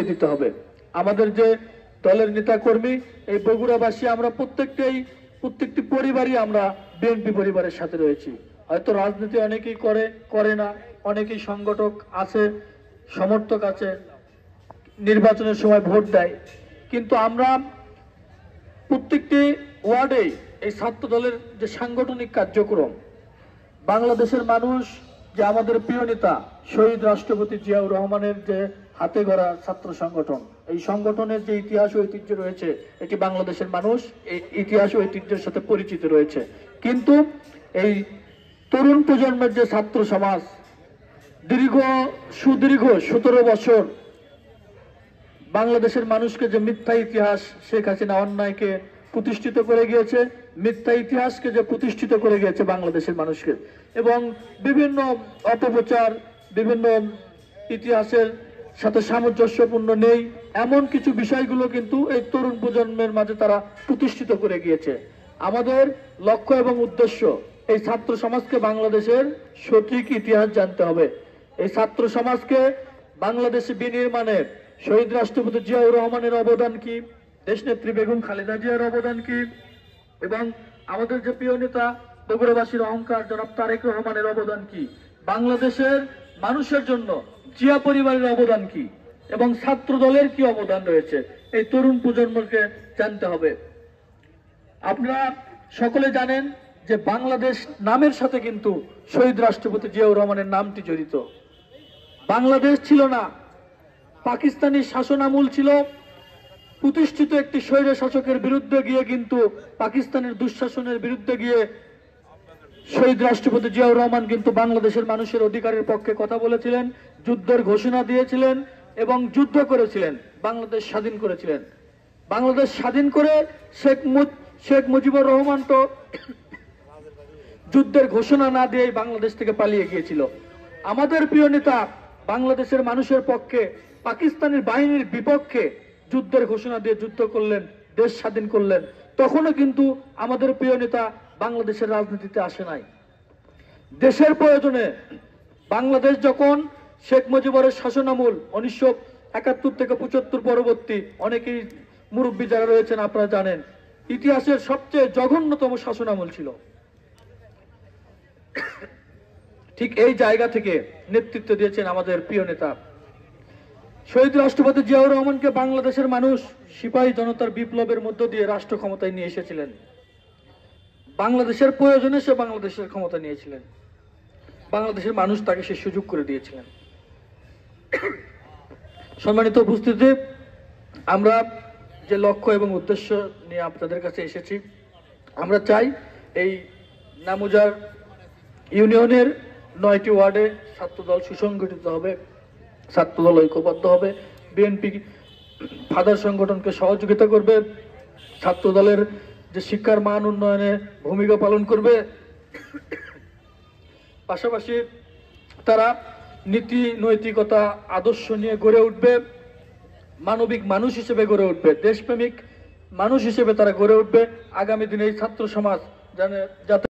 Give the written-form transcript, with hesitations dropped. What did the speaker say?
দিতে হবে। আমাদের যে দলের নেতা কর্মী এই বগুড়াবাসী আমরা প্রত্যেকটি পরিবারই আমরা বিএনপি পরিবারের সাথে রয়েছি। হয়তো রাজনীতি অনেকেই করে না, অনেকেই সংগঠক আছে, সমর্থক আছে, নির্বাচনের সময় ভোট দেয়, কিন্তু আমরা প্রত্যেকটি ওয়ার্ডে এই ছাত্র দলের যে সাংগঠনিক কার্যক্রম, বাংলাদেশের মানুষ যে আমাদের প্রিয় নেতা শহীদ রাষ্ট্রপতি জিয়াউর রহমানের যে হাতে গড়া ছাত্র সংগঠন, এই সংগঠনের যে ইতিহাস ঐতিহ্য রয়েছে, এটি বাংলাদেশের মানুষ এই ইতিহাস ঐতিহ্যের সাথে পরিচিত রয়েছে। কিন্তু এই তরুণ প্রজন্মের যে ছাত্র সমাজ সুদীর্ঘ 17 বছর বাংলাদেশের মানুষকে যে মিথ্যা ইতিহাস, শেখ হাসিনা অন্যায়কে প্রতিষ্ঠিত করে গিয়েছে, মিথ্যা ইতিহাসকে যে প্রতিষ্ঠিত করে গিয়েছে বাংলাদেশের মানুষকে, এবং বিভিন্ন অপপ্রচার, বিভিন্ন ইতিহাসের সাথে সামঞ্জস্যপূর্ণ নেই এমন কিছু বিষয়গুলো কিন্তু এই তরুণ প্রজন্মের মাঝে তারা প্রতিষ্ঠিত করে গিয়েছে। আমাদের লক্ষ্য এবং উদ্দেশ্য এই ছাত্র সমাজকে বাংলাদেশের সঠিক ইতিহাস জানতে হবে। এই ছাত্র সমাজকে বাংলাদেশ বিনির্মাণে শহীদ রাষ্ট্রপতি জিয়াউর রহমানের অবদান কি, দেশনেত্রী বেগম খালেদা জিয়ার অবদান কি, এবং আমাদের যে প্রিয় নেতা বগুড়াবাসীর অহংকার জনাব তারেক রহমানের অবদান কি, বাংলাদেশের মানুষের জন্য জিয়া পরিবারের অবদান কি, এবং ছাত্র দলের কি অবদান রয়েছে, এই তরুণ প্রজন্মকে জানতে হবে। আপনারা সকলে জানেন যে বাংলাদেশ নামের সাথে কিন্তু শহীদ রাষ্ট্রপতি জিয়াউর রহমানের নামটি জড়িত। বাংলাদেশ ছিল না, পাকিস্তানি শাসনামল ছিল। প্রতিষ্ঠিত একটি স্বৈর শাসকের বিরুদ্ধে গিয়ে, কিন্তু পাকিস্তানের দুঃশাসনের বিরুদ্ধে গিয়ে শহীদ রাষ্ট্রপতি জিয়াউর রহমান কিন্তু বাংলাদেশের মানুষের অধিকারের পক্ষে কথা বলেছিলেন, যুদ্ধের ঘোষণা দিয়েছিলেন এবং যুদ্ধ করেছিলেন, বাংলাদেশ স্বাধীন করেছিলেন। বাংলাদেশ স্বাধীন করে শেখ মুজিবুর রহমান তো যুদ্ধের ঘোষণা না দিয়ে বাংলাদেশ থেকে পালিয়ে গিয়েছিল। আমাদের প্রিয় নেতা বাংলাদেশের মানুষের পক্ষে, পাকিস্তানের বাহিনীর বিপক্ষে যুদ্ধের ঘোষণা দিয়ে যুদ্ধ করলেন, দেশ স্বাধীন করলেন। তখনও কিন্তু আমাদের প্রিয় নেতা বাংলাদেশের রাজনীতিতে আসে নাই। দেশের প্রয়োজনে বাংলাদেশ যখন শেখ মুজিবুরের শাসনামল 1971 থেকে 75 পরবর্তী, অনেকেই মুরব্বী যারা রয়েছেন আপনারা জানেন, ইতিহাসের সবচেয়ে জঘন্যতম শাসনামল ছিল। ঠিক এই জায়গা থেকে নেতৃত্ব দিয়েছেন আমাদের প্রিয় নেতা শহীদ রাষ্ট্রপতি জিয়াউর রহমানকে বাংলাদেশের মানুষ সিপাহী জনতার বিপ্লবের মধ্য দিয়ে রাষ্ট্র ক্ষমতায় নিয়ে এসেছিলেন। বাংলাদেশের প্রয়োজনে সে বাংলাদেশের ক্ষমতা নিয়েছিলেন, বাংলাদেশের মানুষ তাকে সে সুযোগ করে দিয়েছিলেন। সম্মানিত উপস্থিতি, আমরা যে লক্ষ্য এবং উদ্দেশ্য নিয়ে আপনাদের কাছে এসেছি, আমরা চাই এই নামুজার ইউনিয়নের 9টি ওয়ার্ডে ছাত্রদল সুসংগঠিত হবে, ছাত্রদল ঐক্যবদ্ধ হবে, বিএনপি ফাদার সংগঠনকে সহযোগিতা করবে, ছাত্রদলের যে শিক্ষার মান উন্নয়নে ভূমিকা পালন করবে, পাশাপাশি তারা নীতি নৈতিকতা আদর্শ নিয়ে গড়ে উঠবে, মানবিক মানুষ হিসেবে গড়ে উঠবে, দেশপ্রেমিক মানুষ হিসেবে তারা গড়ে উঠবে। আগামী দিনে এই ছাত্র সমাজ যাতে